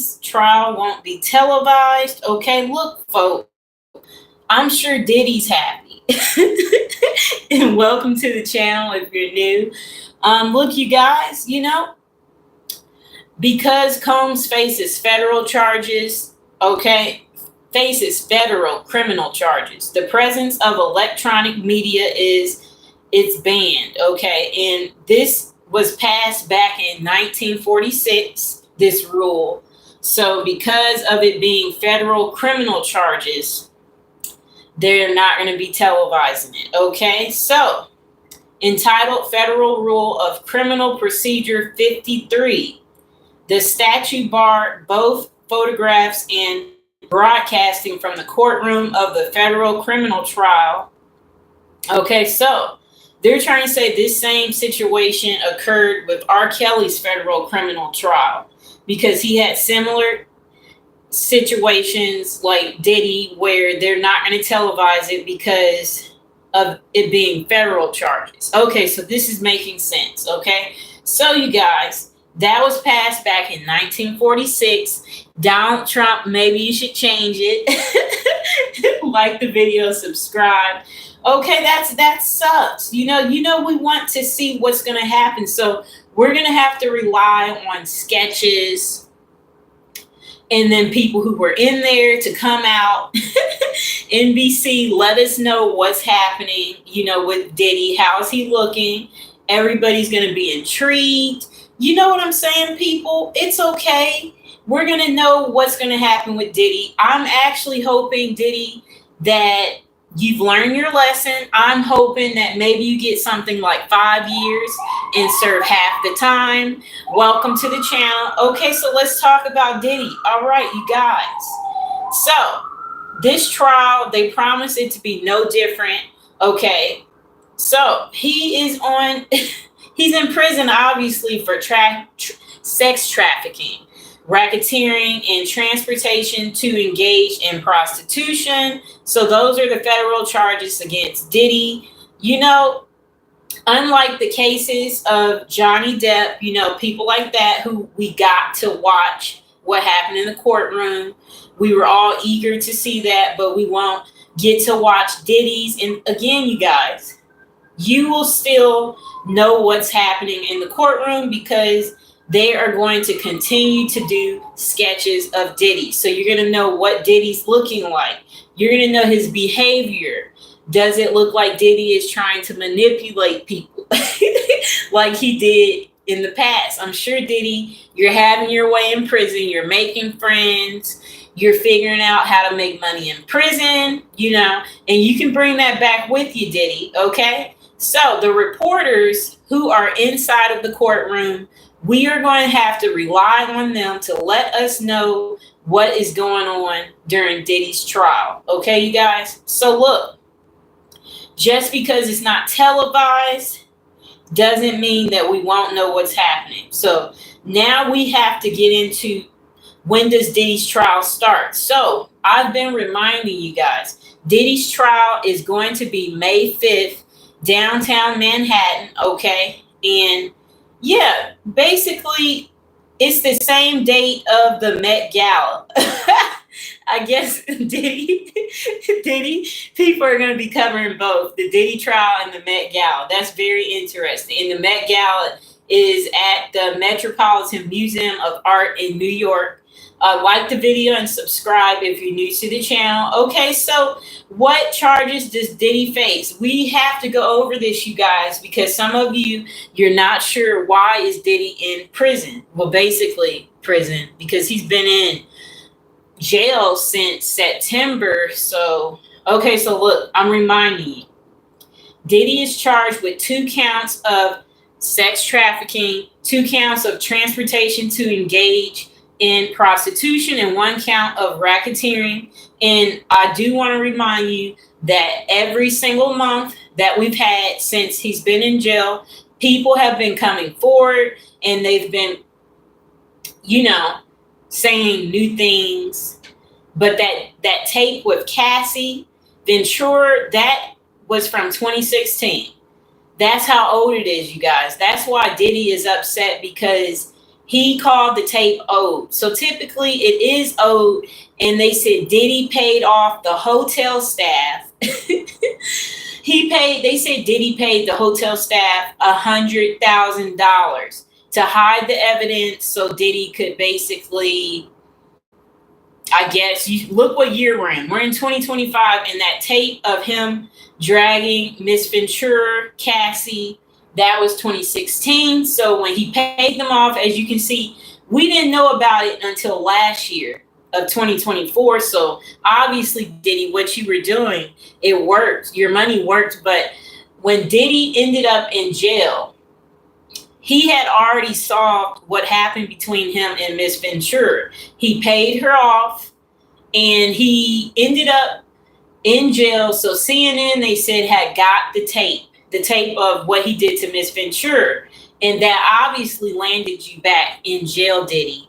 Diddy's trial won't be televised. Okay, look, folks, I'm sure Diddy's happy. And welcome to the channel if you're new. Look, you guys, because Combs faces federal charges, okay, faces federal criminal charges. The presence of electronic media it's banned, okay? And this was passed back in 1946, this rule. So because of it being federal criminal charges, they're not going to be televising it, okay? So, entitled Federal Rule of Criminal Procedure 53, the statute barred both photographs and broadcasting from the courtroom of the federal criminal trial. Okay, so they're trying to say this same situation occurred with R. Kelly's federal criminal trial because he had similar situations like Diddy where they're not going to televise it because of it being federal charges. Okay, so this is making sense, okay? So you guys, that was passed back in 1946. Donald Trump, maybe you should change it. Like the video, subscribe. Okay, that sucks. We want to see what's going to happen. So we're going to have to rely on sketches and then people who were in there to come out. NBC, let us know what's happening, with Diddy. How's he looking? Everybody's going to be intrigued. You know what I'm saying, people? It's okay. We're going to know what's going to happen with Diddy. I'm actually hoping, Diddy, that you've learned your lesson. I'm hoping that maybe you get something like 5 years and serve half the time. Welcome to the channel. Okay, so let's talk about Diddy. All right, you guys. So this trial, they promise it to be no different. Okay, so he is he's in prison, obviously, for sex trafficking, racketeering, and transportation to engage in prostitution. So those are the federal charges against Diddy. Unlike the cases of Johnny Depp, people like that who we got to watch what happened in the courtroom. We were all eager to see that, but we won't get to watch Diddy's. And again, you guys, you will still know what's happening in the courtroom because they are going to continue to do sketches of Diddy. So you're going to know what Diddy's looking like. You're going to know his behavior. Does it look like Diddy is trying to manipulate people like he did in the past? I'm sure, Diddy, you're having your way in prison. You're making friends. You're figuring out how to make money in prison, and you can bring that back with you, Diddy, okay? So the reporters who are inside of the courtroom, we are going to have to rely on them to let us know what is going on during Diddy's trial. Okay, you guys? So look, just because it's not televised doesn't mean that we won't know what's happening. So now we have to get into when does Diddy's trial start? So I've been reminding you guys, Diddy's trial is going to be May 5th, downtown Manhattan, okay? And yeah, basically, it's the same date of the Met Gala. I guess Diddy, people are going to be covering both the Diddy trial and the Met Gala. That's very interesting. And the Met Gala is at the Metropolitan Museum of Art in New York. Like the video and subscribe if you're new to the channel. Okay, so what charges does Diddy face? We have to go over this, you guys, because some of you're not sure why is Diddy in prison. Well, basically prison because he's been in jail since September. So, okay, so look, I'm reminding you. Diddy is charged with 2 counts of sex trafficking, 2 counts of transportation to engage in prostitution, and 1 count of racketeering. And I do want to remind you that every single month that we've had since he's been in jail, people have been coming forward and they've been, saying new things. But that tape with Cassie Ventura, that was from 2016. That's how old it is, you guys. That's why Diddy is upset, because He called the tape owed. So typically it is owed. And they said Diddy paid off the hotel staff. They said Diddy paid the hotel staff $100,000 to hide the evidence so Diddy could basically, I guess, you look what year we're in. We're in 2025, and that tape of him dragging Miss Ventura, Cassie, that was 2016. So when he paid them off, as you can see, we didn't know about it until last year of 2024. So obviously, Diddy, what you were doing, it worked. Your money worked. But when Diddy ended up in jail, he had already solved what happened between him and Miss Ventura. He paid her off, and he ended up in jail. So CNN, they said, had got the tape of what he did to Miss Ventura. And that obviously landed you back in jail, Diddy.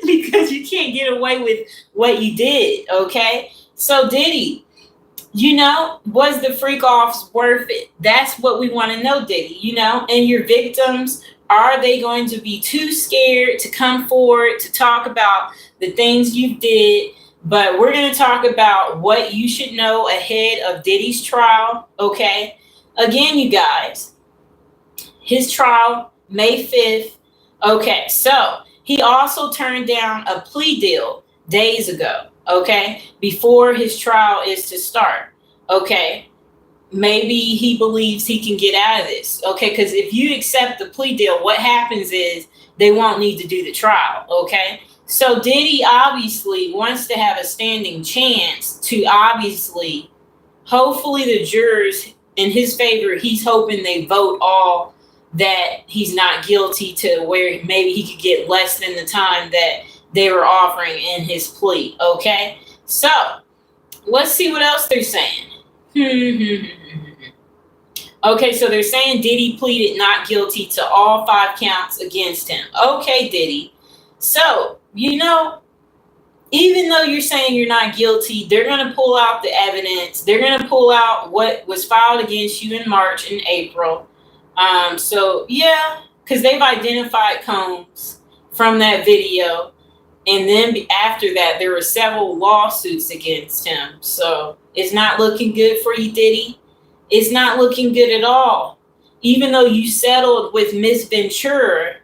Because you can't get away with what you did, okay? So Diddy, was the freak offs worth it? That's what we want to know, Diddy, and your victims, are they going to be too scared to come forward to talk about the things you did? But we're going to talk about what you should know ahead of Diddy's trial, okay? Again, you guys, his trial, May 5th. Okay, so he also turned down a plea deal days ago, okay, before his trial is to start, okay? Maybe he believes he can get out of this, okay? Because if you accept the plea deal, what happens is they won't need to do the trial, okay? So Diddy obviously wants to have a standing chance to hopefully the jurors in his favor, he's hoping they vote all that he's not guilty, to where maybe he could get less than the time that they were offering in his plea, okay? So let's see what else they're saying. Okay, so they're saying Diddy pleaded not guilty to all 5 counts against him. Okay, Diddy. So, even though you're saying you're not guilty, they're going to pull out the evidence. They're going to pull out what was filed against you in March and April. So, yeah, because they've identified Combs from that video. And then after that, there were several lawsuits against him. So it's not looking good for you, Diddy. It's not looking good at all. Even though you settled with Miss Ventura,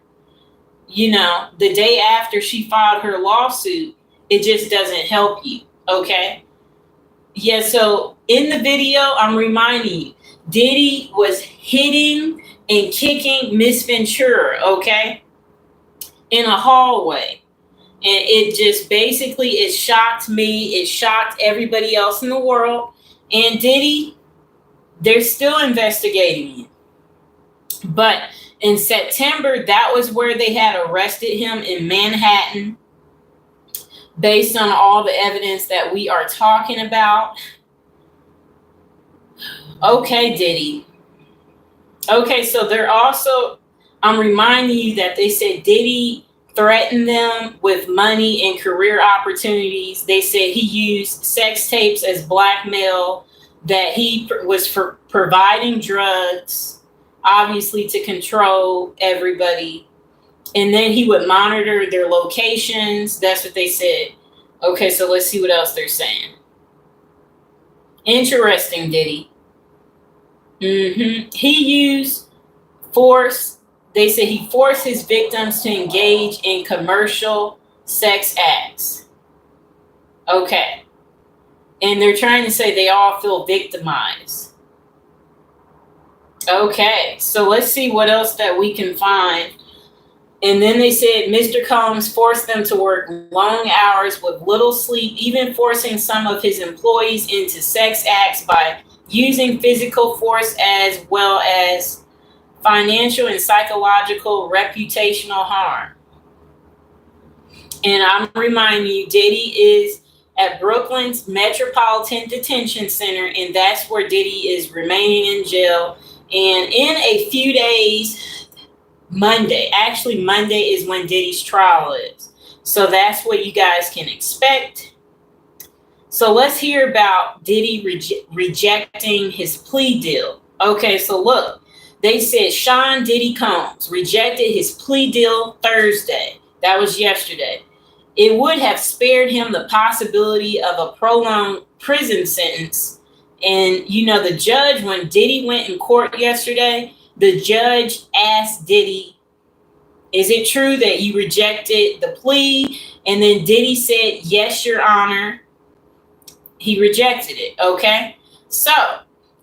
the day after she filed her lawsuit, it just doesn't help you, okay? Yeah, so in the video, I'm reminding you, Diddy was hitting and kicking Miss Ventura, okay, in a hallway. And it just basically, it shocked me. It shocked everybody else in the world. And Diddy, they're still investigating you. But in September, that was where they had arrested him in Manhattan, based on all the evidence that we are talking about. Okay, Diddy. Okay, so they're also, I'm reminding you that they said Diddy threatened them with money and career opportunities. They said he used sex tapes as blackmail, that he was for providing drugs, obviously to control everybody. And then he would monitor their locations. That's what they said. Okay, so let's see what else they're saying. Interesting, Diddy. He used force. They said he forced his victims to engage in commercial sex acts. Okay. And they're trying to say they all feel victimized. Okay, so let's see what else that we can find. And then they said Mr. Combs forced them to work long hours with little sleep, even forcing some of his employees into sex acts by using physical force as well as financial and psychological reputational harm. And I'm reminding you, Diddy is at Brooklyn's Metropolitan Detention Center, and that's where Diddy is remaining in jail. And in a few days, Monday is when Diddy's trial is. So that's what you guys can expect. So let's hear about Diddy rejecting his plea deal. Okay, so look, They said Sean Diddy Combs rejected his plea deal Thursday. That was yesterday. It would have spared him the possibility of a prolonged prison sentence. And, the judge, when Diddy went in court yesterday, the judge asked Diddy, is it true that you rejected the plea? And then Diddy said, yes, Your Honor. He rejected it, okay? So,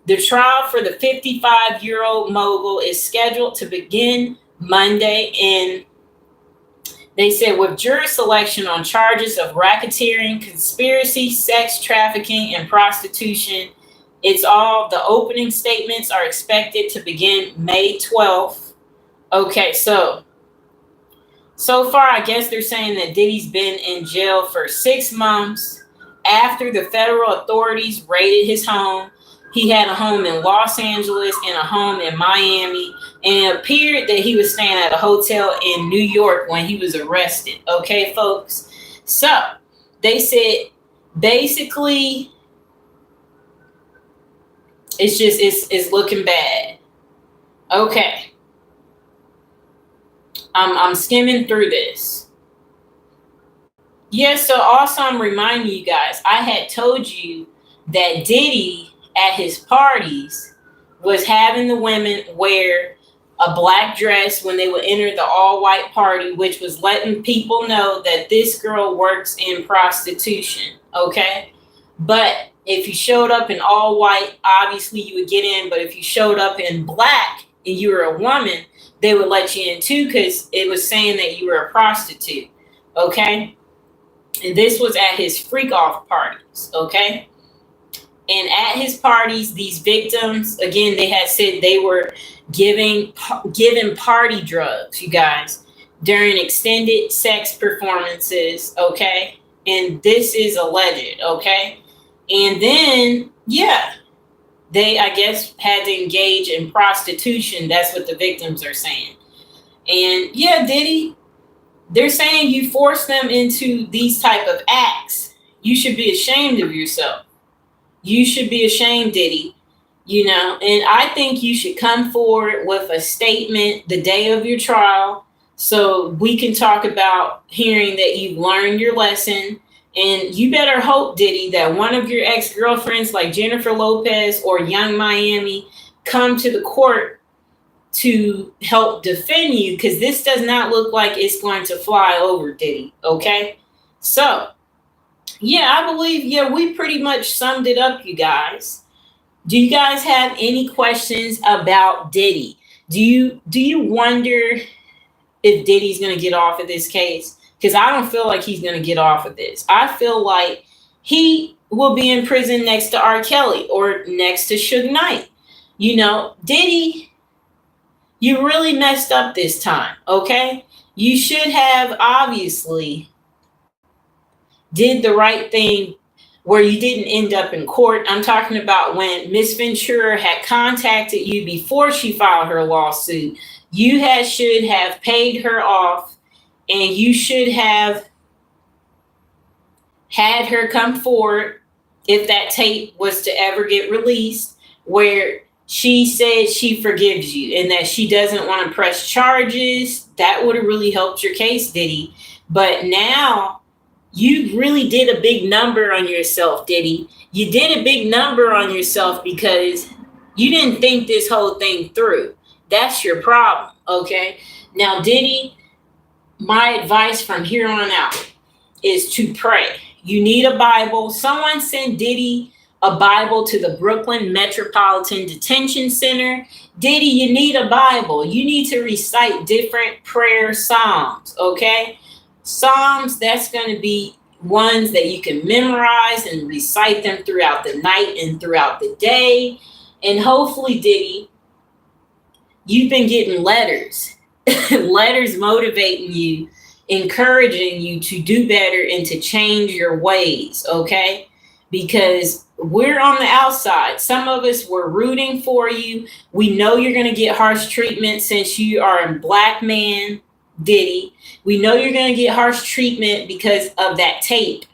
the trial for the 55-year-old mogul is scheduled to begin Monday, and they said with jury selection on charges of racketeering, conspiracy, sex trafficking, and prostitution, the opening statements are expected to begin May 12th. Okay, so far, I guess they're saying that Diddy's been in jail for 6 months after the federal authorities raided his home. He had a home in Los Angeles and a home in Miami, and it appeared that he was staying at a hotel in New York when he was arrested. Okay, folks? So, they said, basically, it's looking bad. Okay. I'm skimming through this. Yeah, so also I'm reminding you guys, I had told you that Diddy at his parties was having the women wear a black dress when they would enter the all-white party, which was letting people know that this girl works in prostitution, okay? But if you showed up in all white, obviously you would get in, but if you showed up in black and you were a woman, they would let you in too, because it was saying that you were a prostitute, okay? And this was at his freak-off parties, okay? And at his parties, these victims, again, they had said they were given party drugs, you guys, during extended sex performances, okay? And this is alleged, okay? And then, yeah, they, I guess, had to engage in prostitution. That's what the victims are saying. And yeah, Diddy, they're saying you forced them into these type of acts. You should be ashamed of yourself. You should be ashamed, Diddy. And I think you should come forward with a statement the day of your trial so we can talk about hearing that you've learned your lesson. And you better hope, Diddy, that one of your ex-girlfriends like Jennifer Lopez or Young Miami come to the court to help defend you, because this does not look like it's going to fly over, Diddy, okay? So, yeah, I believe, we pretty much summed it up, you guys. Do you guys have any questions about Diddy? Do you wonder if Diddy's going to get off of this case? Because I don't feel like he's going to get off of this. I feel like he will be in prison next to R. Kelly or next to Suge Knight. Diddy, you really messed up this time, okay? You should have obviously did the right thing where you didn't end up in court. I'm talking about when Miss Ventura had contacted you before she filed her lawsuit. You should have paid her off. And you should have had her come forward if that tape was to ever get released, where she said she forgives you and that she doesn't want to press charges. That would have really helped your case, Diddy. But now you really did a big number on yourself, Diddy. You did a big number on yourself because you didn't think this whole thing through. That's your problem, okay? Now, Diddy, my advice from here on out is to pray. You need a Bible. Someone send Diddy a Bible to the Brooklyn Metropolitan Detention Center. Diddy, you need a Bible. You need to recite different prayer psalms, okay? Psalms, that's going to be ones that you can memorize and recite them throughout the night and throughout the day. And hopefully, Diddy, you've been getting letters. Letters motivating you, encouraging you to do better and to change your ways, okay? Because we're on the outside. Some of us were rooting for you. We know you're going to get harsh treatment since you are a black man, Diddy. We know you're going to get harsh treatment because of that tape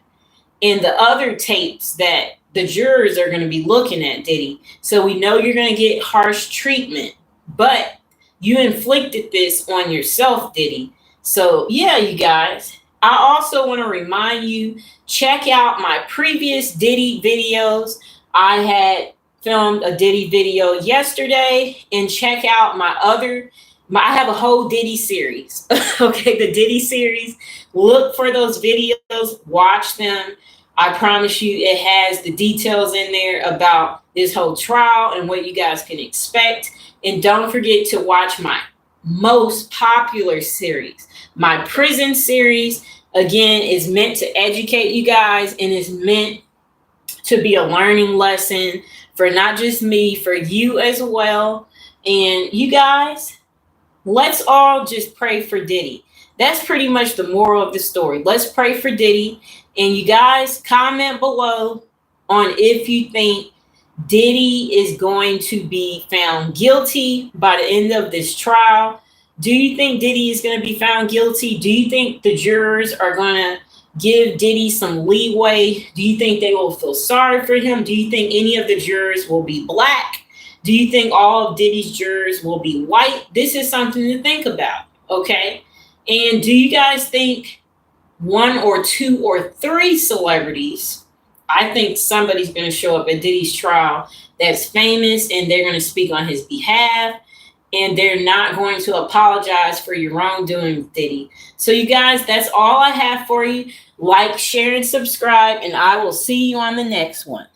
and the other tapes that the jurors are going to be looking at, Diddy. So we know you're going to get harsh treatment. but you inflicted this on yourself, Diddy. So yeah, you guys, I also want to remind you, check out my previous Diddy videos. I had filmed a Diddy video yesterday, and check out I have a whole Diddy series. Okay, the Diddy series. Look for those videos, watch them. I promise you, it has the details in there about this whole trial and what you guys can expect. And don't forget to watch my most popular series. My prison series, again, is meant to educate you guys, and is meant to be a learning lesson for not just me, for you as well. And you guys, let's all just pray for Diddy. That's pretty much the moral of the story. Let's pray for Diddy. And you guys, comment below on if you think Diddy is going to be found guilty by the end of this trial. Do you think Diddy is going to be found guilty? Do you think the jurors are going to give Diddy some leeway? Do you think they will feel sorry for him? Do you think any of the jurors will be black? Do you think all of Diddy's jurors will be white? This is something to think about, okay? And do you guys think one or two or three celebrities, I think somebody's going to show up at Diddy's trial that's famous, and they're going to speak on his behalf, and they're not going to apologize for your wrongdoing, Diddy. So you guys, that's all I have for you. Like, share, and subscribe, and I will see you on the next one.